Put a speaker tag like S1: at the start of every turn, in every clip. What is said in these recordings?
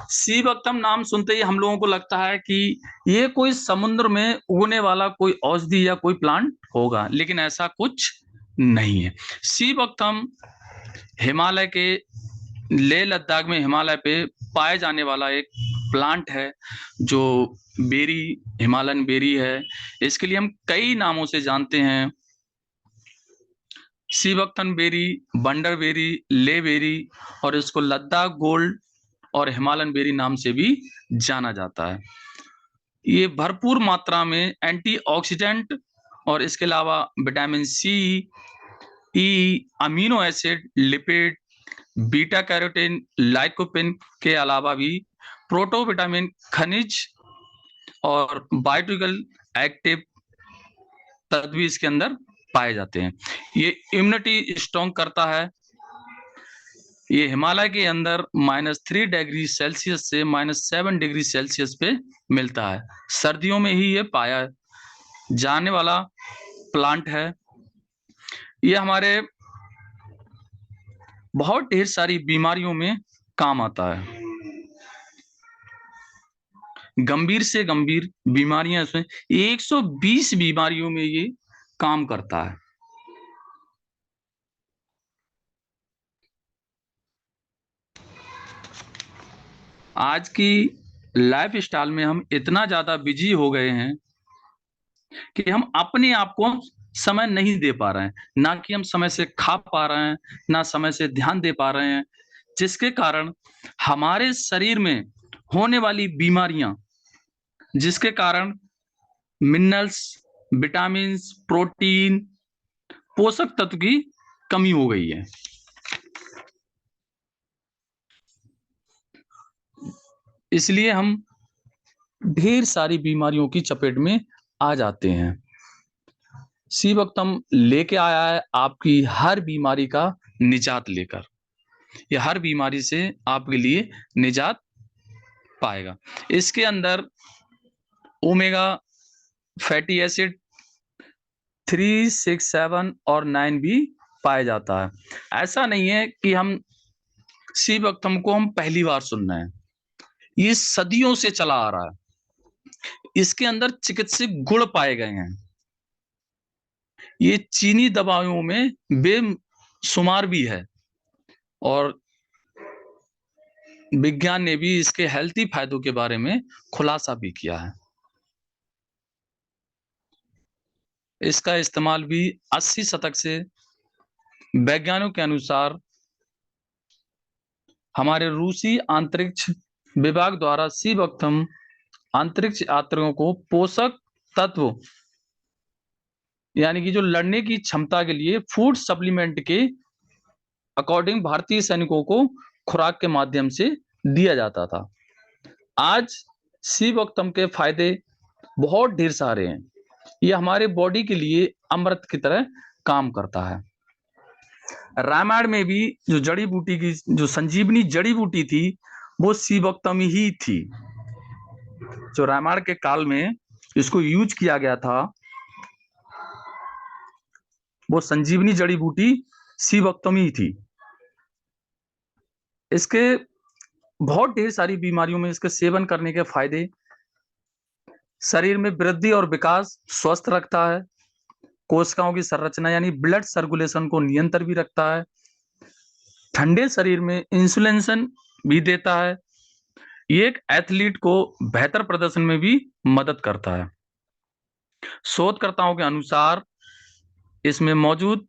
S1: सीबक्तम नाम सुनते ही हम लोगों को लगता है कि ये कोई समुद्र में उगने वाला कोई औषधि या कोई प्लांट होगा, लेकिन ऐसा कुछ नहीं है। सीबक्तम हिमालय के लेह लद्दाख में हिमालय पे पाए जाने वाला एक प्लांट है, जो बेरी हिमालयन बेरी है। इसके लिए हम कई नामों से जानते हैं, सीबक्तन बेरी, बंडर बेरी, ले बेरी, और इसको लद्दाख गोल्ड और हिमालयन बेरी नाम से भी जाना जाता है। ये भरपूर मात्रा में एंटीऑक्सीडेंट और इसके अलावा vitamin C, E, amino acid, lipid, beta carotene, lycopene के अलावा भी प्रोटोविटामिन, खनिज और बायोटिकल एक्टिव तत्व भी इसके अंदर पाए जाते हैं। ये इम्यूनिटी स्ट्रॉन्ग करता है। ये हिमालय के अंदर -3 डिग्री सेल्सियस से -7 डिग्री सेल्सियस पे मिलता है। सर्दियों में ही ये पाया जाने वाला प्लांट है। ये हमारे बहुत ढेर सारी बीमारियों में काम आता है। गंभीर से गंभीर बीमारियां इसमें 120 बीमारियों में ये काम करता है। आज की लाइफ स्टाइल में हम इतना ज्यादा बिजी हो गए हैं कि हम अपने आप को समय नहीं दे पा रहे हैं, ना कि हम समय से खा पा रहे हैं, ना समय से ध्यान दे पा रहे हैं, जिसके कारण हमारे शरीर में होने वाली बीमारियां, जिसके कारण मिनरल्स, विटामिन, प्रोटीन, पोषक तत्व की कमी हो गई है। इसलिए हम ढेर सारी बीमारियों की चपेट में आ जाते हैं। सीबक्तम लेके आया है आपकी हर बीमारी का निजात लेकर। यह हर बीमारी से आपके लिए निजात पाएगा। इसके अंदर ओमेगा फैटी एसिड 3, 6, 7 और 9 भी पाया जाता है। ऐसा नहीं है कि हम सीबक्तम को हम पहली बार सुन रहे हैं, ये सदियों से चला आ रहा है। इसके अंदर चिकित्सक गुण पाए गए हैं। ये चीनी दवाओं में बेशुमार भी है, और विज्ञान ने भी इसके हेल्थी फायदों के बारे में खुलासा भी किया है। इसका इस्तेमाल भी 80 शतक से वैज्ञानिकों के अनुसार हमारे रूसी अंतरिक्ष विभाग द्वारा सीबक्तम अंतरिक्ष यात्रियों को पोषक तत्व, यानी कि जो लड़ने की क्षमता के लिए फूड सप्लीमेंट के अकॉर्डिंग भारतीय सैनिकों को खुराक के माध्यम से दिया जाता था। आज सीबक्तम के फायदे बहुत ढेर सारे हैं। ये हमारे बॉडी के लिए अमृत की तरह काम करता है। रामायण में भी जो जड़ी बूटी की जो संजीवनी जड़ी बूटी थी, वो सीबक्तम ही थी। जो रामायण के काल में इसको यूज किया गया था, वो संजीवनी जड़ी बूटी सीबक्तम ही थी। इसके बहुत ढेर सारी बीमारियों में इसके सेवन करने के फायदे: शरीर में वृद्धि और विकास स्वस्थ रखता है, कोशिकाओं की संरचना यानी ब्लड सर्कुलेशन को नियंत्रण भी रखता है, ठंडे शरीर में इंसुलेशन भी देता है, ये एक एथलीट को बेहतर प्रदर्शन में भी मदद करता है। शोधकर्ताओं के अनुसार इसमें मौजूद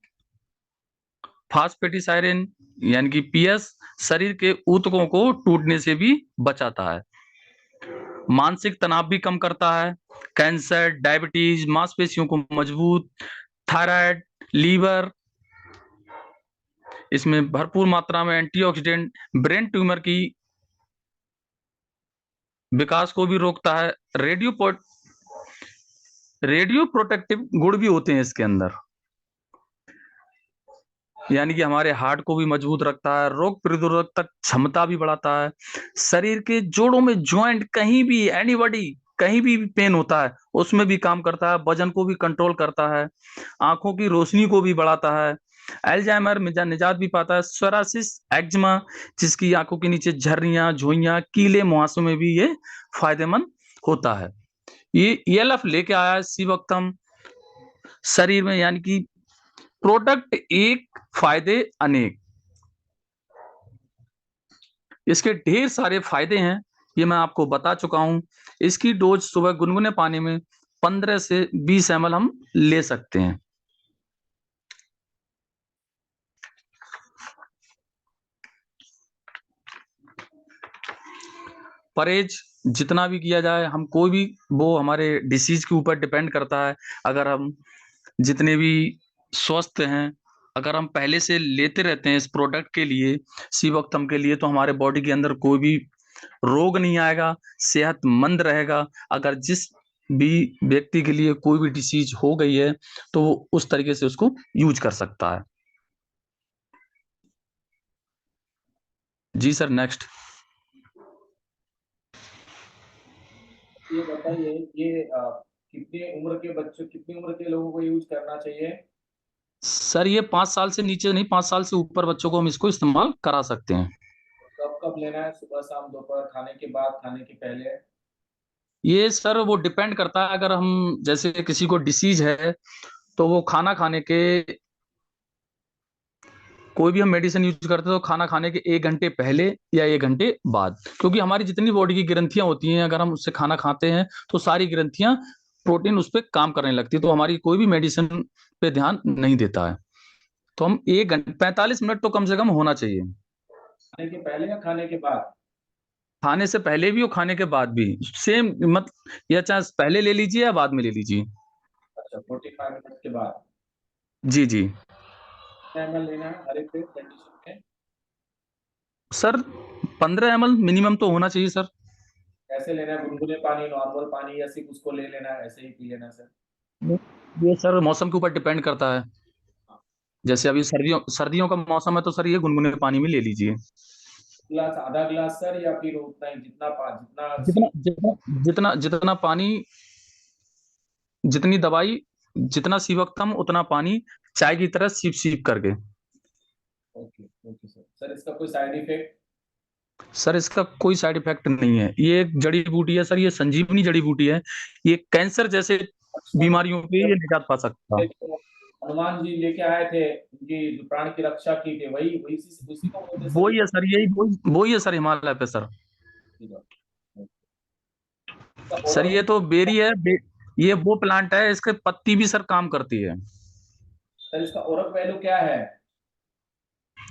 S1: फास्फेटिसाइरिन यानी कि पीएस शरीर के ऊतकों को टूटने से भी बचाता है, मानसिक तनाव भी कम करता है, कैंसर, डायबिटीज, मांसपेशियों को मजबूत, थायराइड, लीवर, इसमें भरपूर मात्रा में एंटीऑक्सीडेंट, ब्रेन ट्यूमर की विकास को भी रोकता है, रेडियो प्रोटेक्टिव गुण भी होते हैं इसके अंदर, यानी कि हमारे हार्ट को भी मजबूत रखता है, रोग प्रतिरोधक क्षमता भी बढ़ाता है, शरीर के जोड़ों में ज्वाइंट कहीं भी एनीबॉडी कहीं भी पेन होता है उसमें भी काम करता है, वजन को भी कंट्रोल करता है, आंखों की रोशनी को भी बढ़ाता है, अल्जाइमर में निजात भी पाता है। सोरासिस, एक्जिमा, जिसकी आंखों के नीचे झर्रियां, झुर्रियां, कीले मुहासों में भी ये फायदेमंद होता है। ये ELF लेके आया है सीवक्तम शरीर में, यानी कि प्रोडक्ट एक, फायदे अनेक। इसके ढेर सारे फायदे हैं, ये मैं आपको बता चुका हूं। इसकी डोज सुबह गुनगुने पानी में 15 से 20 ml हम ले सकते हैं। परहेज जितना भी किया जाए, हम कोई भी, वो हमारे डिसीज के ऊपर डिपेंड करता है। अगर हम जितने भी स्वस्थ हैं, अगर हम पहले से लेते रहते हैं इस प्रोडक्ट के लिए, सीवक्तम के लिए, तो हमारे बॉडी के अंदर कोई भी रोग नहीं आएगा, सेहतमंद रहेगा। अगर जिस भी व्यक्ति के लिए कोई भी डिसीज हो गई है तो वो उस तरीके से उसको यूज कर सकता है। जी सर, नेक्स्ट।
S2: ये बताइए, ये कितनी उम्र के लोगों को यूज करना चाहिए?
S1: सर ये 5 साल से नीचे नहीं, 5 साल से ऊपर बच्चों को हम इसको इस्तेमाल करा सकते हैं।
S2: कब कब लेना है? सुबह, शाम, दोपहर, खाने के बाद, खाने के पहले?
S1: ये सर वो डिपेंड करता है। अगर हम जैसे किसी को डिसीज है तो वो खाना खाने के, कोई भी हम मेडिसिन यूज करते हैं तो खाना खाने के 1 घंटे पहले या 1 घंटे बाद, क्योंकि हमारी जितनी बॉडी की ग्रंथियां होती हैं, अगर हम उससे खाना खाते हैं तो सारी ग्रंथियां प्रोटीन उस पर काम करने लगती है, तो हमारी कोई भी मेडिसिन पे ध्यान नहीं देता है। तो हम 1 घंटे 45 मिनट तो कम से कम होना चाहिए।
S2: खाने के पहले या खाने के बाद?
S1: खाने से पहले भी और खाने के बाद भी सेम, मत या चाहे पहले ले लीजिए या बाद में ले लीजिए।
S2: अच्छा, 45 मिनट के बाद।
S1: जी जी।
S2: ml लेना है हर एक कंडीशन में?
S1: सर 15 ml मिनिमम तो होना चाहिए सर।
S2: कैसे लेना है? गुनगुने पानी, नॉर्मल पानी, या सिर्फ उसको ले लेना है, ऐसे ही पी लेना है सर?
S1: ये सर मौसम के ऊपर डिपेंड करता है।
S2: हाँ।
S1: जैसे अभी सर्दियों सर्दियों का मौसम है तो सर ये गुनगुने पानी में ले लीजिए।
S2: गिलास, आधा गिलास सर, या फिर उतना ही, जितना
S1: जितना जितना जितना जितना पानी, जितनी दवाई, जितना सीवक्तम उतना पानी, चाय की तरह सीप सीप करके।
S2: Okay okay sir. सर इसका कोई साइड इफेक्ट?
S1: सर इसका कोई साइड इफेक्ट नहीं है। ये एक जड़ी बूटी है सर, ये संजीवनी जड़ी बूटी है। ये कैंसर जैसे बीमारियों पे ये निजात पा सकता है।
S2: तो हनुमान जी लेके आए थे, उनकी जो प्राण की रक्षा की थी, वही वही उसी को बोलते हैं सर
S1: वो
S2: ये?
S1: ही है सर, यही वो ही है सर, हिमालय पे सर।
S2: इसका
S1: सर
S2: ओरल,
S1: ये तो बेरी है, ये वो प्लांट है, इसके पत्ती भी सर काम करती है।
S2: सर इसका ओरल वैल्यू क्या है?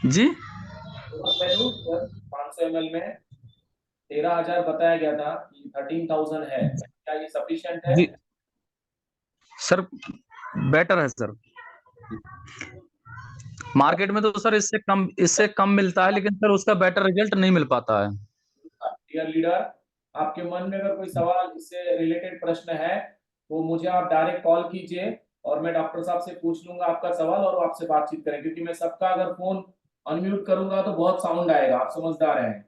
S1: जी
S2: ओरल वैल्यू सर 500 ml में 13,000 बताया गया था कि 13,000 है, क्या ये सफिशिएंट है?
S1: जी सर, बेटर है सर। मार्केट में तो सर इससे कम मिलता है, लेकिन सर उसका बेटर रिजल्ट नहीं मिल पाता है।
S2: डियर लीडर, आपके मन में अगर कोई सवाल इससे रिलेटेड प्रश्न है तो मुझे आप डायरेक्ट कॉल कीजिए, और मैं डॉक्टर साहब से पूछ लूंगा आपका सवाल और वो आपसे बातचीत करें, क्योंकि मैं सबका अगर फोन अनम्यूट करूंगा तो बहुत साउंड आएगा, आप समझदार हैं।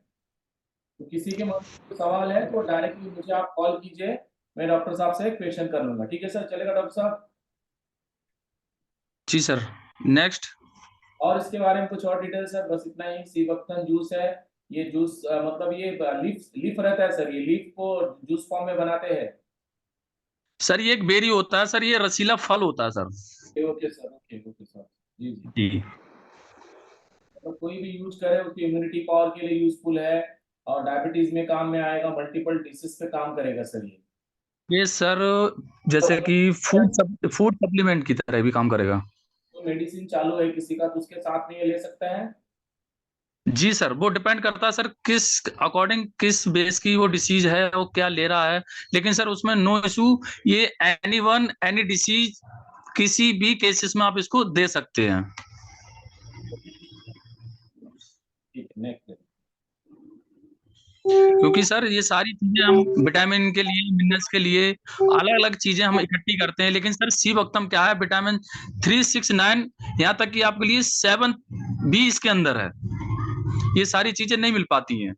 S2: तो किसी के मन में कोई सवाल है तो डायरेक्टली मुझे आप कॉल कीजिए, मैं डॉक्टर साहब से क्वेश्चन कर लूंगा। ठीक है सर, चलेगा डॉक्टर साहब?
S1: जी सर, नेक्स्ट।
S2: और इसके बारे में कुछ और डिटेल सर? बस इतना ही, सीबक्तन जूस है। ये जूस मतलब ये लीफ लीफ रहता है सर, ये लीफ को जूस फॉर्म में बनाते हैं?
S1: सर ये एक बेरी होता है सर, ये रसीला फल होता है sir.
S2: Okay sir, okay okay sir. जी जी।
S1: जी।
S2: मतलब कोई भी यूज करे उसकी इम्यूनिटी पावर के लिए यूजफुल है, और डायबिटीज में काम में आएगा, मल्टीपल डिसीज पे काम करेगा सर ये।
S1: ये सर जैसे कि फूड सप्लीमेंट की तरह भी काम करेगा।
S2: तो मेडिसिन चालू है किसी का तो उसके साथ में ये ले सकता है?
S1: जी सर, वो डिपेंड करता है सर किस अकॉर्डिंग, किस बेस की वो डिसीज है, वो क्या ले रहा है। लेकिन सर उसमें नो इशू, ये एनी वन एनी डिसीज किसी भी केसेस में आप इसको दे सकते हैं।
S2: ठीक है, नेक्स्ट।
S1: क्योंकि सर ये सारी चीजें हम विटामिन के लिए, मिनरल्स के लिए अलग अलग चीजें हम इकट्ठी करते हैं, लेकिन सर सी वक्तम क्या है, विटामिन 3, 6, 9, यहाँ तक कि आपके लिए 7 भी इसके अंदर है। ये सारी चीजें नहीं मिल पाती हैं।